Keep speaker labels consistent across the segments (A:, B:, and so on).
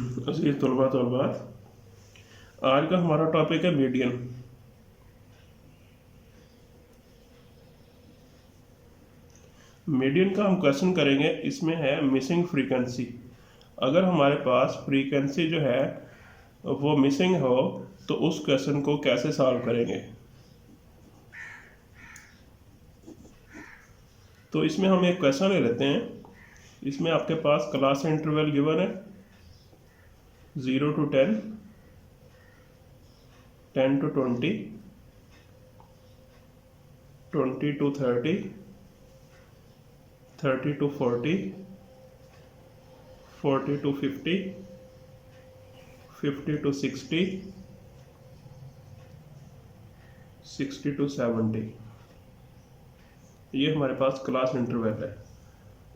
A: अजीज तलबा तलबात, आज का हमारा टॉपिक है मीडियन। मीडियन का हम क्वेश्चन करेंगे। इसमें है मिसिंग फ्रीक्वेंसी। अगर हमारे पास फ्रीक्वेंसी जो है वो मिसिंग हो तो उस क्वेश्चन को कैसे सॉल्व करेंगे। तो इसमें हम एक क्वेश्चन ले लेते हैं। इसमें आपके पास क्लास इंटरवल गिवन है 0 to 10, 10 to 20, 20 to 30, 30 to 40, 40 to 50, 50 to 60, 60 to 70। ये हमारे पास क्लास इंटरवल है।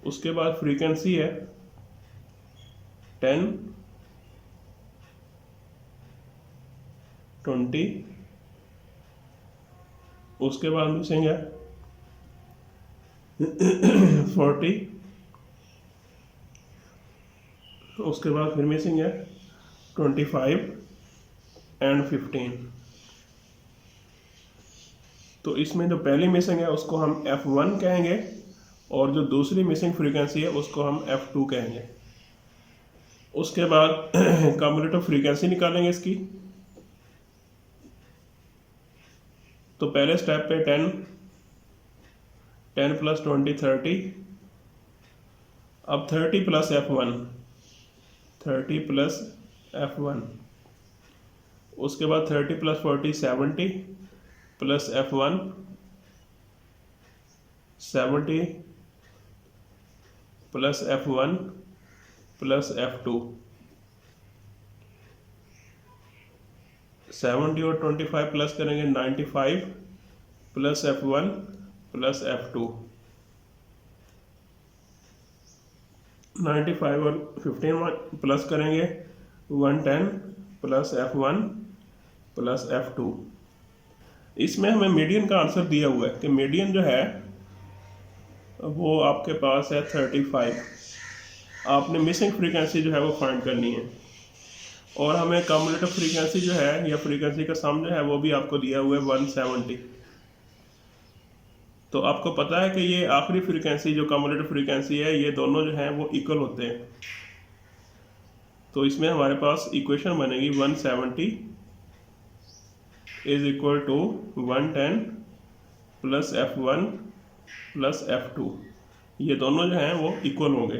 A: उसके बाद फ्रीक्वेंसी है 10, 20। उसके बाद मिसिंग है 40। उसके बाद फिर मिसिंग है 25 एंड 15। तो इसमें जो पहली मिसिंग है उसको हम F1 कहेंगे और जो दूसरी मिसिंग फ्रीक्वेंसी है उसको हम F2 कहेंगे। उसके बाद कम्युलेटिव फ्रीक्वेंसी निकालेंगे इसकी। तो पहले स्टेप पे 10, 10 प्लस 20 30। अब 30 प्लस F1, 30 प्लस F1। उसके बाद 30 plus 40 70 plus F1, 70 plus F1 plus F2। 70 और 25 प्लस करेंगे 95 प्लस F1 प्लस F2। 95 और 15 प्लस करेंगे 110 प्लस F1 प्लस F2। इसमें हमें मीडियन का आंसर दिया हुआ है कि मीडियन जो है वो आपके पास है 35। आपने मिसिंग फ्रीक्वेंसी जो है वो फाइंड करनी है और हमें कम्युलेटिव फ्रीक्वेंसी जो है या फ्रीक्वेंसी का सम जो है वो भी आपको दिया हुआ है 170। तो आपको पता है कि ये आखिरी फ्रीक्वेंसी जो कम्युलेटिव फ्रीक्वेंसी है ये दोनों जो हैं वो इक्वल होते हैं। तो इसमें हमारे पास इक्वेशन बनेगी 170 is equal to 110 plus F1 plus F2। ये दोनों जो हैं वो इक्वल होंगे।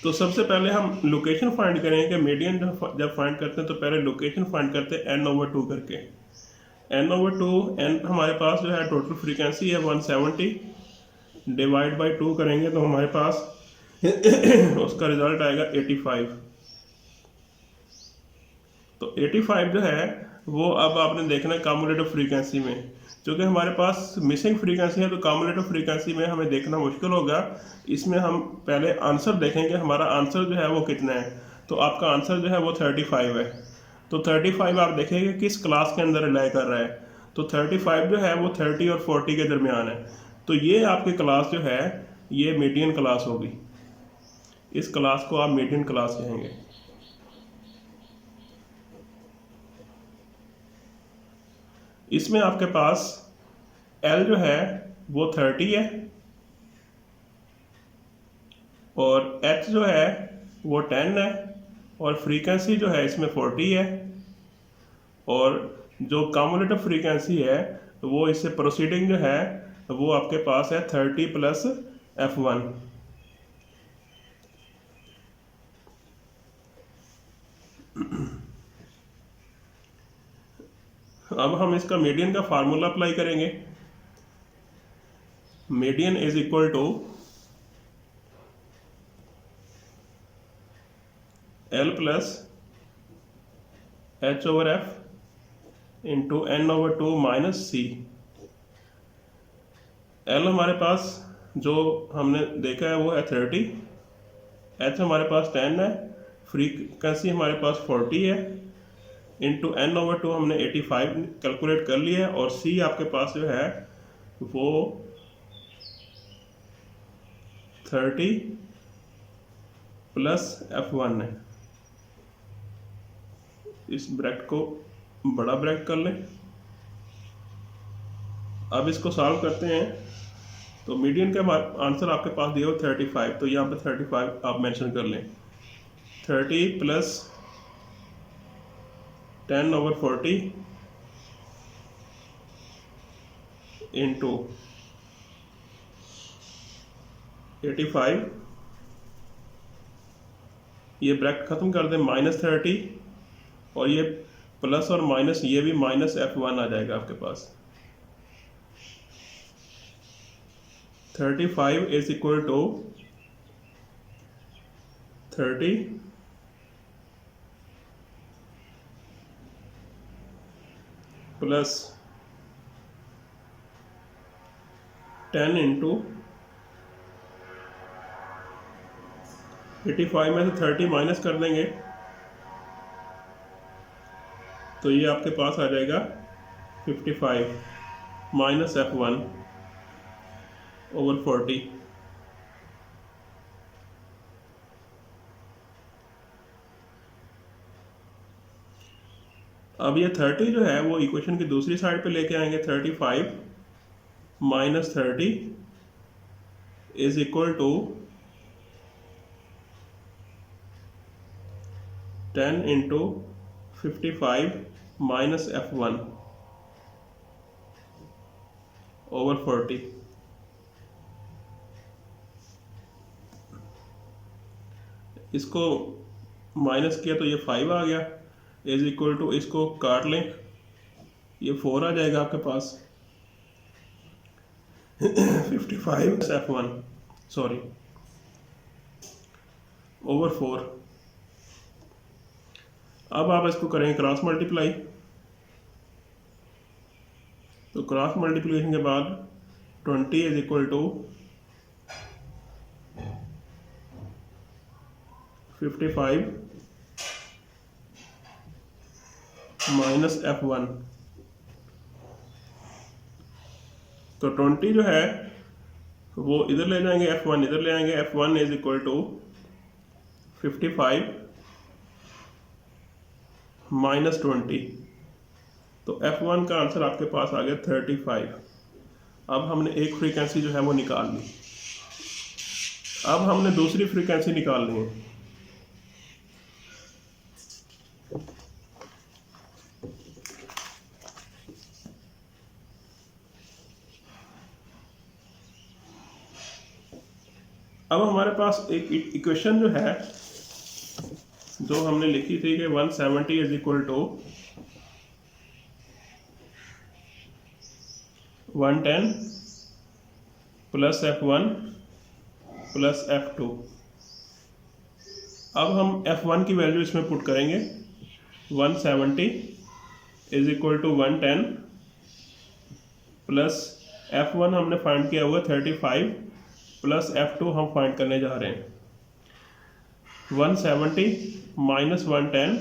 A: तो सबसे पहले हम लोकेशन फाइंड करेंगे कि मीडियन जब फाइंड करते हैं तो पहले लोकेशन फाइंड करते हैं n/2 करके। n/2 n हमारे पास जो है टोटल फ्रीक्वेंसी है 170, डिवाइड बाई 2 करेंगे तो हमारे पास उसका रिजल्ट आएगा 85। तो 85 जो है वो अब आपने देखना है कम्युलेटिव फ्रीक्वेंसी में। क्योंकि हमारे पास मिसिंग फ्रीक्वेंसी है तो कम्युलेटिव फ्रीक्वेंसी में हमें देखना मुश्किल होगा। इसमें हम पहले आंसर देखेंगे हमारा आंसर जो है वो कितना है। तो आपका आंसर जो है वो 35 है। तो 35 आप देखेंगे किस क्लास के अंदर रिलाई कर रहा है। तो 35 जो है वो 30 और 40 के दरमियान है। तो ये आपकी क्लास जो है ये मीडियन क्लास होगी। इस क्लास को आप मीडियन क्लास कहेंगे। इसमें आपके पास L जो है वो 30 है और H जो है वो 10 है और फ्रीक्वेंसी जो है इसमें 40 है और जो कम्युलेटिव फ्रीक्वेंसी है वो इससे प्रोसीडिंग जो है वो आपके पास है 30 प्लस F1। अब हम इसका मीडियन का फार्मूला अप्लाई करेंगे। Median is equal to L plus H/F into n/2 minus C। L हमारे पास जो हमने देखा है वो है 30, H हमारे पास 10 है, फ्रीक्वेंसी हमारे पास 40 है, इंटू n/2 हमने 85 कैलकुलेट कर लिया है और C आपके पास जो है वो 30 प्लस F1 है। इस ब्रैकेट को बड़ा ब्रैकेट कर लें। अब इसको सॉल्व करते हैं तो मीडियन का आंसर आपके पास दिया हो 35, तो यहाँ पे 35 आप मेंशन कर लें। 30 प्लस 10/40 इंटू 85, ये ब्रैकेट ख़त्म कर दें, -30 और ये प्लस और माइनस, ये भी -F1 आ जाएगा आपके पास। 35 is equal to 30 plus 10 into 85 में से 30 माइनस कर देंगे तो ये आपके पास आ जाएगा 55 माइनस F1 ओवर 40। अब ये 30 जो है वो इक्वेशन की दूसरी साइड पे लेके आएंगे। 35 minus 30 is equal to 10 into 55 minus F1 over 40। इसको माइनस किया तो ये 5 आ गया, इज इक्वल टू, इसको काट लें, ये 4 आ जाएगा आपके पास। 55 F1 सॉरी ओवर 4। अब आप इसको करेंगे क्रॉस मल्टीप्लाई, तो क्रॉस मल्टीप्लिकेशन के बाद 20 is equal to 55 minus F1, तो 20 जो है वो इधर ले जाएंगे, F1 इधर ले आएंगे। F1 is equal to 55 minus 20, तो F1 का आंसर आपके पास आ गया 35। अब हमने एक फ्रीक्वेंसी जो है वो निकाल ली। अब हमने दूसरी फ्रीक्वेंसी निकालनी है। अब हमारे पास एक इक्वेशन जो है जो हमने लिखी थी कि 170 is equal to 110 plus F1 plus F2। अब हम F1 की वैल्यू इसमें पुट करेंगे। 170 is equal to 110 plus F1 हमने फाइंड किया हुआ 35 प्लस F2 हम फाइंड करने जा रहे हैं। 170 minus 110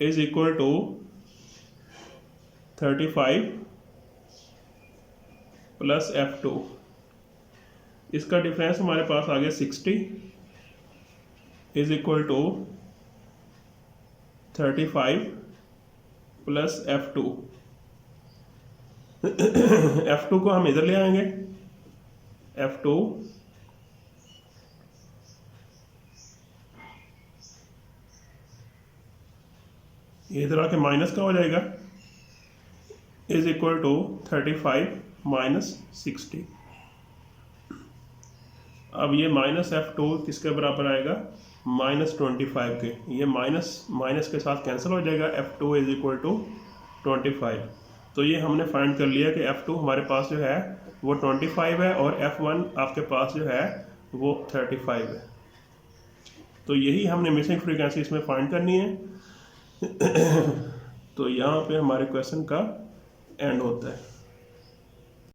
A: is equal to 35 plus F2। इसका डिफरेंस हमारे पास आ गया 60 is equal to 35 plus F2। F2 को हम इधर ले आएंगे। F2 इधर आके माइनस का हो जाएगा, इज इक्वल टू 35 माइनस 60। अब ये माइनस F2 किसके बराबर आएगा, -25 के। ये माइनस के साथ कैंसिल हो जाएगा। F2 is equal to 25। तो ये हमने फाइंड कर लिया कि F2 हमारे पास जो है वो 25 है और F1 आपके पास जो है वो 35 है। तो यही हमने मिसिंग फ्रीक्वेंसी इसमें फाइंड करनी है। तो यहाँ पे हमारे क्वेश्चन का एंड होता है।